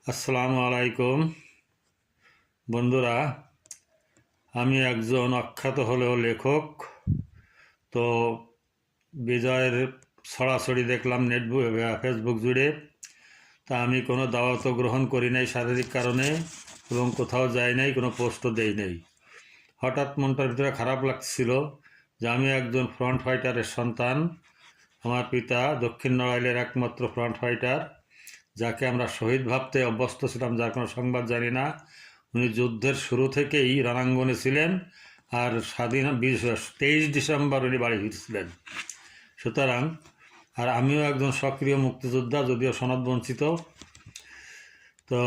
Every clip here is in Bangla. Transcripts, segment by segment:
আসসালামু আলাইকুম বন্ধুরা, আমি একজন অখ্যাত হলেও লেখক। তো বিজয়ের ছড়াছড়ি দেখলাম ফেসবুক জুড়ে। তা আমি কোনো দাওয়াতও গ্রহণ করি নাই শারীরিক কারণে, এবং কোথাও যাই নাই, কোনো পোস্টও দেই নাই। হঠাৎ মনটার ভিতরে খারাপ লাগছিল যে আমি একজন ফ্রন্ট ফাইটারের সন্তান। আমার পিতা দক্ষিণ নড়াইলের একমাত্র ফ্রন্ট ফাইটার, যাকে আমরা শহীদ ভাবতে অভ্যস্ত ছিলাম, যার কোনো সংবাদ জানি না। উনি যুদ্ধের শুরু থেকেই রণাঙ্গনে ছিলেন, আর 23 ডিসেম্বর উনি বাড়ি ফিরছিলেন। সুতরাং আর আমিও একজন সক্রিয় মুক্তিযোদ্ধা, যদিও সনদ বঞ্চিত। তো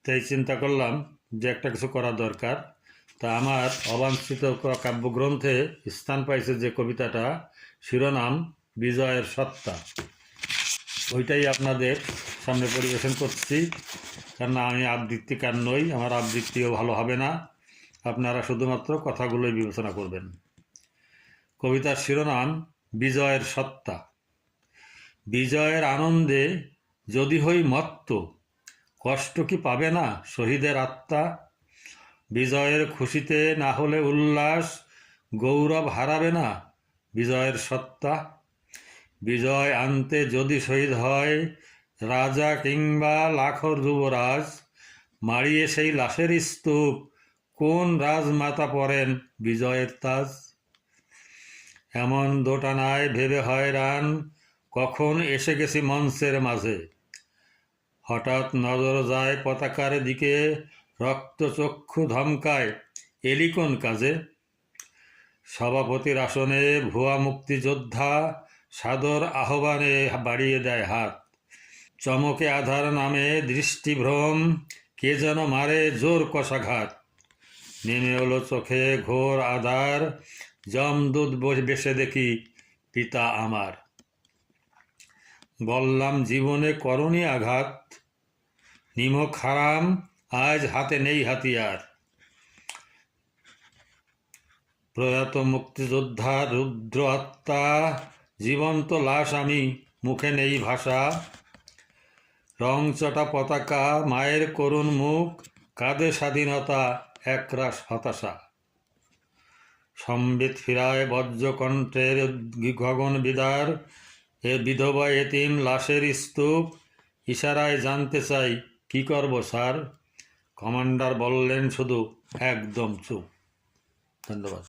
তাই চিন্তা করলাম যে একটা কিছু করা দরকার। তা আমার অবাঞ্ছিত কাব্যগ্রন্থে স্থান পাইছে যে কবিতাটা, শিরোনাম বিজয়ের সত্তা। ওইটাই আপনাদের সামনে পরিবেশন করছি, কারণ আমি আবৃত্তিকার নই, আমার আবৃত্তিও ভালো হবে না। আপনারা শুধুমাত্র কথাগুলোই বিবেচনা করবেন। কবিতার শিরোনাম বিজয়ের সত্তা। বিজয়ের আনন্দে যদি হই মত্ত, কষ্ট কি পাবে না শহীদের আত্মা? বিজয়ের খুশিতে না হলে উল্লাস, গৌরব হারাবে না বিজয়ের সত্তা? বিজয় আনতে যদি শহীদ হয় রাজা কিংবা লাখো যুবরাজ, মারিয়ে সেই লাশের স্তূপ কোন রাজমাতা পরেন বিজয়ের তাজ? এমন দোটানায় ভেবে হয়রান, কখন এসে গেছি মঞ্চের মাঝে। হঠাৎ নজর যায় পতাকার দিকে, রক্তচক্ষু ধমকায় এলি কোন কাজে? সভাপতির আসনে ভুয়া মুক্তিযোদ্ধা সাদর আহ্বানে বাড়িয়ে দেয় হাত। চমকে আধার নামে দৃষ্টিভ্রম, কে যেন মারে জোর কষাঘাত। নেমে এলো চোখে ঘোর আধার, যমদূত বেশে দেখি পিতা আমার। বললাম জীবনে করনি আঘাত, নিমক হারাম আজ হাতে নেই হাতিয়ার। প্রয়াত মুক্তিযোদ্ধার রুদ্র আত্মা, জীবন্ত লাশ আমি, মুখে নেই ভাষা। রংচটা পতাকা, মায়ের করুণ মুখ, কাঁধে স্বাধীনতা একরাশ হতাশা। সম্বিত ফিরায় বজ্রকণ্ঠের গগন বিদার, এ বিধবা এতিম লাশের স্তূপ। ইশারায় জানতে চাই কি করব স্যার? কমান্ডার বললেন শুধু একদম চুপ। ধন্যবাদ।